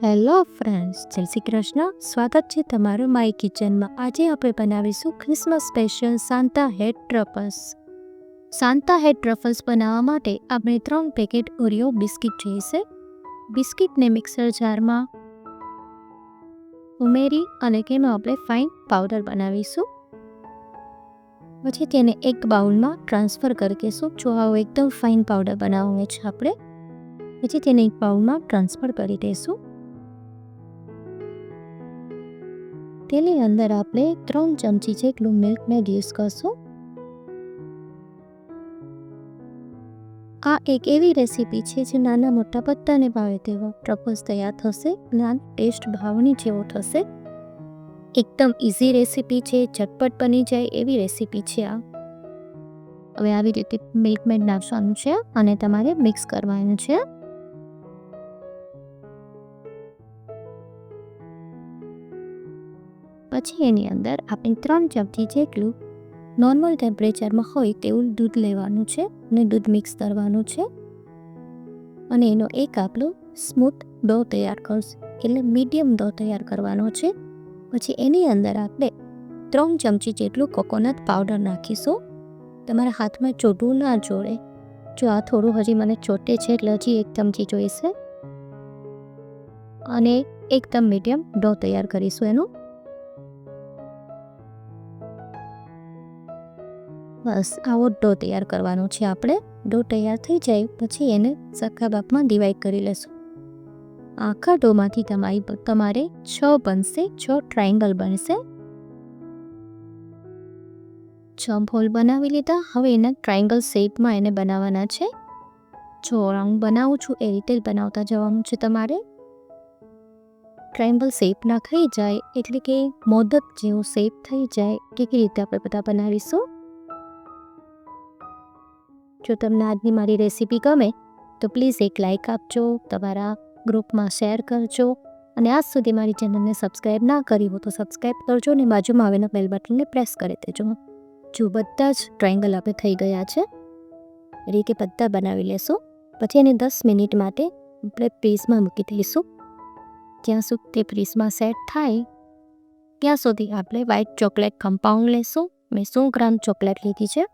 Hello friends, જય શ્રી કૃષ્ણ. સ્વાગત છે તમારું માય કિચનમાં. આજે આપણે બનાવીશું ક્રિસમસ સ્પેશિયલ સાન્તા હેડ ટ્રફલ્સ. સાન્તા હેડ ટ્રફલ્સ બનાવવા માટે આપણે 3 પેકેટ ઓરિયો બિસ્કિટ જોઈશે. બિસ્કિટને મિક્સર જારમાં ઉમેરી અને તેનો આપણે ફાઇન પાવડર બનાવીશું. પછી તેને એક બાઉલમાં ટ્રાન્સફર કરી દઈશું. જો આવો એકદમ ફાઇન પાવડર બનાવવાનો છે આપણે. પછી તેને એક બાઉલમાં ટ્રાન્સફર કરી દઈશું. તેની અંદર આપણે 3 ચમચી જેટલું મિલ્ક મેડ યુઝ કરશું. આ એક એવી રેસીપી છે જે નાના મોટા બધાને ભાવે તેવો ટ્રફલ્સ તૈયાર થશે અને આ ટેસ્ટ ભાવની જેવો થશે. એકદમ ઇઝી રેસીપી છે, ઝટપટ બની જાય એવી રેસીપી છે આ. હવે આવી રીતે મિલ્ક મેડ નાખવાનું છે અને તમારે મિક્સ કરવાનું છે. પછી એની અંદર આપણે 3 ચમચી જેટલું નોર્મલ ટેમ્પરેચરમાં હોય તેવું દૂધ લેવાનું છે અને દૂધ મિક્સ કરવાનું છે અને એનો એક આપણો સ્મૂથ ડો તૈયાર કરશું, એટલે મીડિયમ ડો તૈયાર કરવાનો છે. પછી એની અંદર આપણે 3 ચમચી જેટલું કોકોનટ પાવડર નાખીશું. તમારા હાથમાં ચોટવું ના જોડે. જો આ થોડું હજી મને ચોટે છે એટલે હજી 1 ચમચી જોઈશે અને એકદમ મીડિયમ ડો તૈયાર કરીશું એનું. બસ આવો ડો તૈયાર કરવાનો છે આપણે. ડો તૈયાર થઈ જાય પછી એને સરખા ભાગમાં ડિવાઈડ કરી લેશું. આખા ડોમાંથી તમારે 6 બનશે, 6 ટ્રાયંગલ બનશે. 6 હોલ બનાવી લીધા. હવે એના ટ્રાયંગલ શેપમાં એને બનાવવાના છે. જો હું બનાવું છું એ રીતે જ બનાવતા જવાનું છે તમારે. ટ્રાયંગલ શેપ ના થઈ જાય એટલે કે મોદક જેવો શેપ થઈ જાય કેવી રીતે આપણે બધા બનાવીશું. જો તમને આજની મારી રેસીપી ગમે તો પ્લીઝ એક લાઇક આપજો, તમારા ગ્રુપમાં શેર કરજો અને આજ સુધી મારી ચેનલને સબસ્ક્રાઈબ ના કરી હોય તો સબસ્ક્રાઈબ કરજો અને બાજુમાં આવેલા બેલ બટનને પ્રેસ કરી દેજો. જો બધા જ ટ્રાયંગલ આપણે થઈ ગયા છે એ રીતે બધા બનાવી લેશું. પછી એને 10 મિનિટ માટે આપણે ફ્રીઝમાં મૂકી દઈશું. જ્યાં સુધી તે ફ્રીઝમાં સેટ થાય ત્યાં સુધી આપણે વ્હાઇટ ચોકલેટ કમ્પાઉન્ડ લેશું. મેં 100 ગ્રામ ચોકલેટ લીધી છે.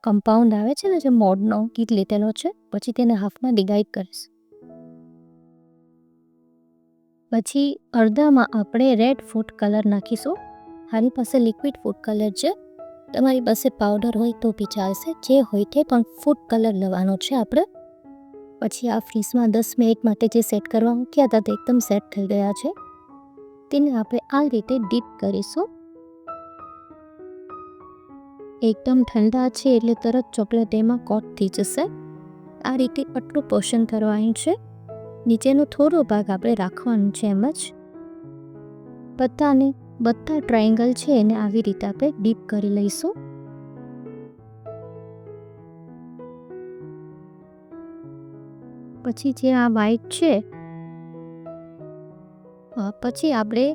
કમ્પાઉન્ડ આવે છે ને જે મોડનો કીટ લીધેલો છે. પછી તેને હાફમાં ડિવાઈડ કરીશ. પછી અડધામાં આપણે રેડ ફૂડ કલર નાખીશું. મારી પાસે લિક્વિડ ફૂડ કલર છે, તમારી પાસે પાવડર હોય તો બી ચાલશે, જે હોય તે પણ ફૂડ કલર લેવાનો છે આપણે. પછી આ ફ્રીઝમાં 10 મિનિટ માટે જે સેટ કરવા મૂક્યા હતા તે એકદમ સેટ થઈ ગયા છે. તેને આપણે આ રીતે ડીપ કરીશું. એકદમ ઠંડા છે એટલે તરત ચોકલેટ એમાં કોટ થઈ જશે. આ રીતે આટલું પોષણ કરવાનું છે. નીચેનો થોડો ભાગ આપણે રાખવાનો છે એમ જ. બધા ટ્રાયંગલ છે એને આવી રીતે આપણે ડીપ કરી લઈશું. પછી જે આ વ્હાઈટ છે પછી આપણે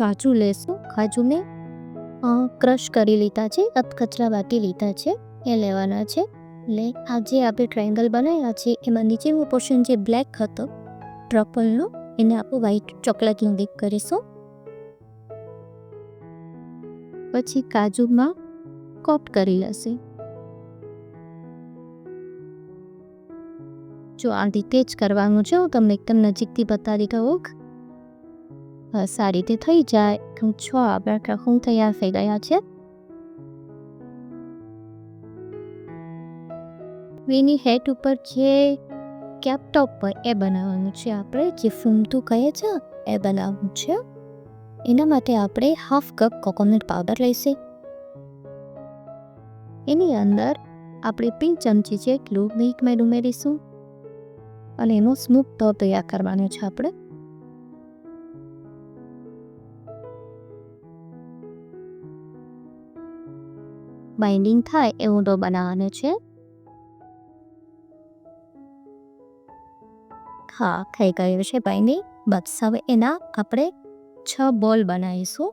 કાજુ લેશું. કાજુને ક્રશ કરી લીધા છે, કચરા બાકી લીધા છે એ લેવાના છે. એટલે આ જે આપણે ટ્રાયંગલ બનાવ્યા છે એમાં નીચેનું પોર્શન જે બ્લેક હતો ટ્રફલનો એને આપણે વ્હાઈટ ચોકલેટનું ડીપ કરીશું. પછી કાજુમાં કોટ કરી લેશે. જો આ રીતે જ કરવાનું છે. હું તમને એકદમ નજીકથી બતાવી દઉં. સારી રીતે થઈ જાય તો 6 આપણા ટ્રફલ તૈયાર થઈ ગયા છે. એની હેડ ઉપર જે કેપટોપ પર એ બનાવવાનું છે આપણે, જે ફૂમતું કહે છે એ બનાવવાનું છે. એના માટે આપણે 1/2 કપ કોકોનટ પાવડર લઈશું. એની અંદર આપણે 3 ચમચી જેટલું મિલ્ક મેડ ઉમેરીશું અને એનો સ્મૂથ ડો તૈયાર કરવાનો છે આપણે. બાઇન્ડિંગ થાય એવો ડો બનાવવાનો છે. હા, થઈ ગયું છે બાઇન્ડિંગ. બસ હવે એના આપણે 6 બોલ બનાવીશું.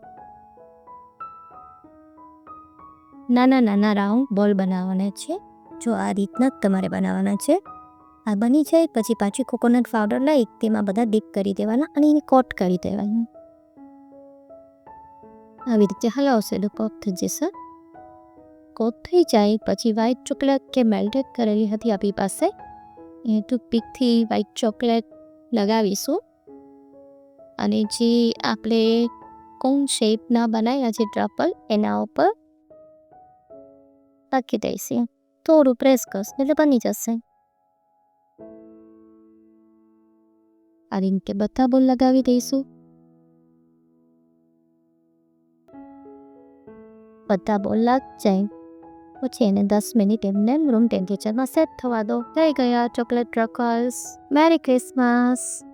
નાના રાઉન્ડ બોલ બનાવવાના છે. જો આ રીતના જ તમારે બનાવવાના છે. આ બની જાય પછી પાછી કોકોનટ પાવડર લઈ તેમાં બધા ડીપ કરી દેવાના અને એને કોટ કરી દેવાનું. આવી રીતે હલાવશે એટલે કોટ થઈ જશે. કોટ થઈ જાય પછી વ્હાઈટ ચોકલેટ કે મેલ્ટેડ કરેલી હતી આપણી પાસે એ ટૂથપીકથી વ્હાઈટ ચોકલેટ લગાવીશું અને જે આપણે કોન શેપના બનાવ્યા છે ટ્રફલ એના ઉપર રાખી દઈશું. થોડું પ્રેસ કરશે એટલે બની જશે. આ રીતે બધા બોલ લગાવી દઈશું. બધા બોલ લાગી જાય પછી એને 10 મિનિટ એમને રૂમ ટેમ્પરેચરમાં સેટ થવા દો. થઈ ગયા ચોકલેટ ટ્રફલ્સ. Merry Christmas.